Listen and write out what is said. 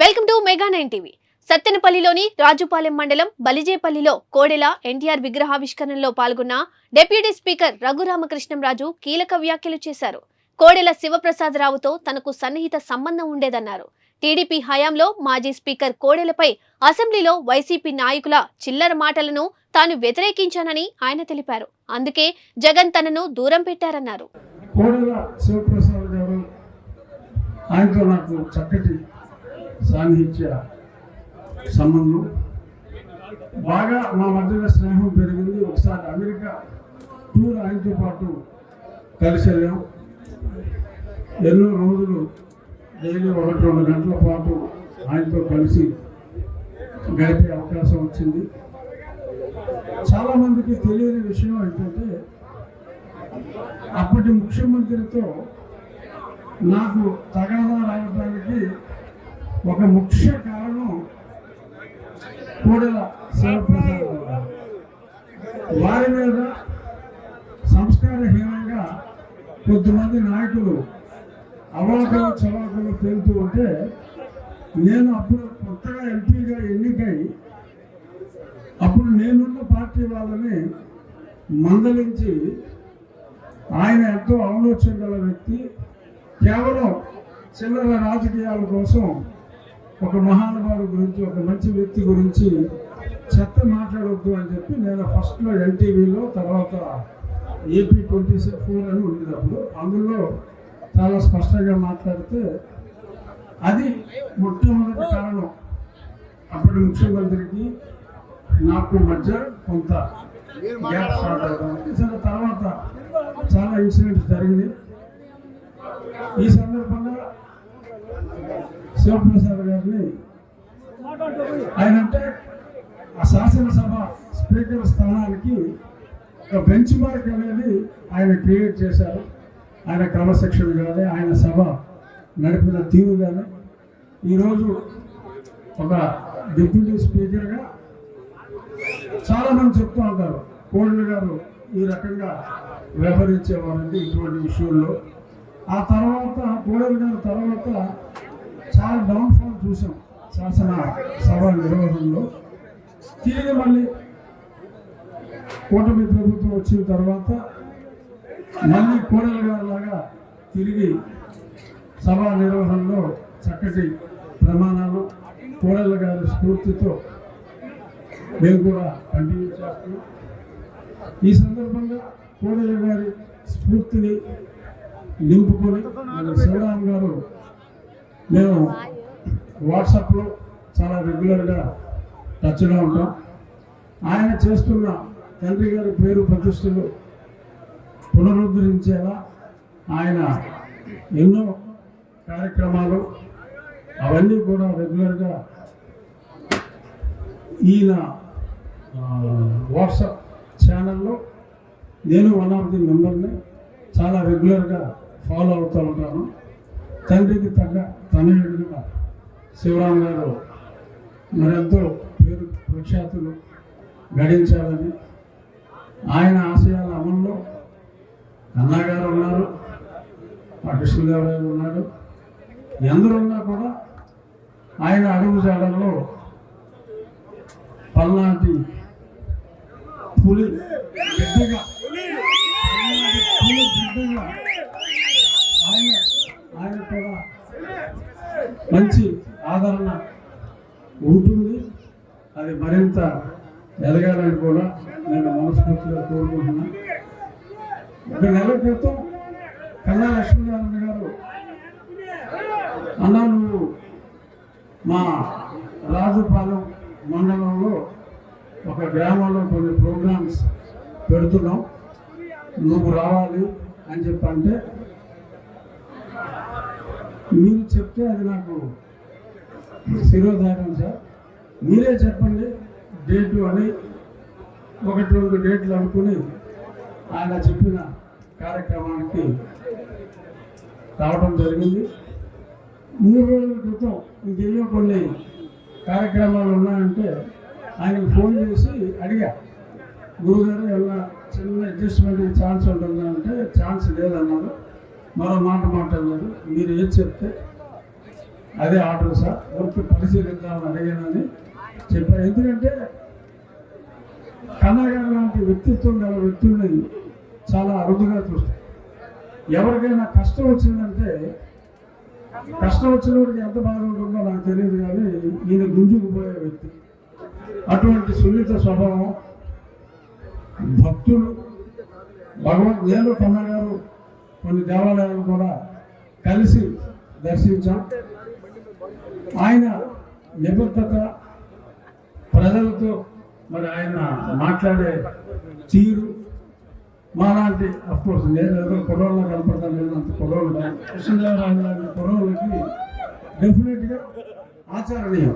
Welcome to mega 9 TV. సత్తెనపల్లిలోని రాజుపాలెం మండలం బలిజేపల్లిలో కోడెల ఎన్టీఆర్ విగ్రహావిష్కరణలో పాల్గొన్న డిప్యూటీ స్పీకర్ రఘురామకృష్ణంరాజు కీలక వ్యాఖ్యలు చేశారు. కోడెల శివప్రసాదరావుతో తనకు సన్నిహిత సంబంధం ఉండేదన్నారు. టీడీపీ హయాంలో మాజీ స్పీకర్ కోడెలపై అసెంబ్లీలో వైసీపీ నాయకుల చిల్లర మాటలను తాను వ్యతిరేకించానని ఆయన తెలిపారు. అందుకే జగన్ తనను దూరం పెట్టారన్నారు. కోడెల శివప్రసాద్ గారు ఆయనతో నాకు చక్కటి సాన్నిహిత్య సంబంధం, బాగా మా మధ్యలో స్నేహం పెరిగింది. ఒకసారి అమెరికా టూర్ ఆయనతో పాటు కలిసి వెళ్ళాం. ఎన్నో రోజులు డైలీ 1-2 గంటల పాటు ఆయనతో కలిసి గడిపే అవకాశం వచ్చింది. చాలామందికి తెలియని విషయం ఏంటంటే, అప్పటి ముఖ్యమంత్రితో నాకు తగాదా రావడానికి ఒక ముఖ్య కారణం కోడెల శివప్రసాద్ గారు. వారి మీద సంస్కారహీనంగా కొద్దిమంది నాయకులు అవాకులు చవాకులు తేలుతూ ఉంటే, నేను అప్పుడు కొత్తగా ఎంపీగా ఎన్నికై అప్పుడు నేనున్న పార్టీ వాళ్ళని మందలించి, ఆయన ఎంతో ఆలోచన గల వ్యక్తి, కేవలం చిల్లర రాజకీయాల కోసం ఒక మహానుభావుడి గురించి, ఒక మంచి వ్యక్తి గురించి చెత్త మాట్లాడవద్దు అని చెప్పి నేను ఫస్ట్లో ఎన్టీవీలో, తర్వాత ఏపీ 24 అని ఉండేటప్పుడు అందులో చాలా స్పష్టంగా మాట్లాడితే, అది మొట్టమొదటి కారణం. అప్పటి ముఖ్యమంత్రికి నాకు మధ్య కొంత గ్యాప్ స్టార్ట్ అవడానికి. సరే, తర్వాత చాలా ఇన్సిడెంట్స్ జరిగింది. ఈ సందర్భంగా శివప్రసాద్ గారిని, ఆయన అంటే ఆ శాసనసభ స్పీకర్ స్థానానికి ఒక బెంచ్ మార్క్ అనేది ఆయన క్రియేట్ చేశారు. ఆయన క్రమశిక్షణ కానీ, ఆయన సభ నడిపిన తీరు కానీ, ఈరోజు ఒక డిప్యూటీ స్పీకర్గా చాలామంది చెప్తూ ఉంటారు కోడెల గారు ఈ రకంగా వ్యవహరించేవారండి ఇటువంటి విషయంలో. ఆ తర్వాత కోడెల గారి తర్వాత చాలా డౌన్ఫాల్ చూసాం శాసన సభ నిర్వహణలో. తిరిగి మళ్ళీ కూటమి ప్రభుత్వం వచ్చిన తర్వాత మళ్ళీ కోడెల గారి లాగా తిరిగి సభా నిర్వహణలో చక్కటి ప్రమాణాలు, కోడెల గారి స్ఫూర్తితో మేము కూడా కంటిన్యూ చేస్తున్నాం. ఈ సందర్భంగా కోడెల గారి స్ఫూర్తిని నింపుకొని శివరామ్ గారు, మేము వాట్సాప్లో చాలా రెగ్యులర్గా టచ్లో ఉంటాం. ఆయన చేస్తున్న తండ్రి గారి పేరు ప్రతిష్టలు పునరుద్ధరించేలా ఆయన ఎన్నో కార్యక్రమాలు, అవన్నీ కూడా రెగ్యులర్గా ఈయన వాట్సాప్ ఛానల్లో నేను వన్ ఆఫ్ ది మెంబర్ని చాలా రెగ్యులర్గా ఫాలో అవుతూ ఉంటాను. తండ్రికి తగ్గ తనయుడిగా శివరామ్ గారు మరెంతో పేరు ప్రఖ్యాతులు గడించాలని, ఆయన ఆశయాల అమల్లో అన్నగారు ఉన్నారు, కృష్ణదేవరాయలు ఉన్నాడు, ఎందరున్నా కూడా ఆయన అడుగుజాడల్లో పల్నాటి పులి బిడ్డగా ఆయన కూడా మంచి ఆదరణ ఉంటుంది. అది మరింత ఎదగాలని కూడా నేను మనస్ఫూర్తిగా కోరుకుంటున్నాను. ఒక నెల క్రితం కన్నా లక్ష్మీనారాయణ గారు, అన్నా నువ్వు మా రాజుపాలెం మండలంలో ఒక గ్రామంలో కొన్ని ప్రోగ్రామ్స్ పెడుతున్నాం, నువ్వు రావాలి అని చెప్పంటే, మీరు చెప్తే అది నాకు శిరోధారం సార్, మీరే చెప్పండి డేటు అని 1-2 డేట్లు అనుకుని ఆయన చెప్పిన కార్యక్రమానికి రావడం జరిగింది. 3 రోజుల క్రితం ఇంకెన్నో కొన్ని కార్యక్రమాలు ఉన్నాయంటే ఆయనకు ఫోన్ చేసి అడిగా, గురుగారు ఎలా చిన్న అడ్జస్ట్మెంట్ ఛాన్స్ ఉంటుందా అంటే ఛాన్స్ లేదన్నారు. మరో మాట మాట్లాడారు, మీరు ఏది చెప్తే అదే ఆర్డర్ సార్ ఊరికి పరిశీలిద్దామని అడిగానని చెప్పారు. ఎందుకంటే కన్నా గారు లాంటి వ్యక్తిత్వం గల వ్యక్తుల్ని చాలా అరుదుగా చూస్తాం. ఎవరికైనా కష్టం వచ్చిందంటే కష్టం వచ్చిన వాడికి ఎంత బాధ ఉంటుందో నాకు తెలియదు, కానీ ఈయన గుంజుకుపోయే వ్యక్తి. అటువంటి సున్నిత స్వభావం, భక్తులు, నేను కన్నా గారు కొన్ని దేవాలయాలు కూడా కలిసి దర్శించాం. ఆయన నిబద్ధత, ప్రజలతో మరి ఆయన మాట్లాడే తీరు మాలాంటి అఫ్కోర్స్ నేను ఏదో కుర్రోళ్ళ కనపడతాను, లేదు అంత కుర్రోళ్ళు కృష్ణదేవరాయలు లాంటి కుర్రోళ్ళకి డెఫినెట్గా ఆచరణీయం.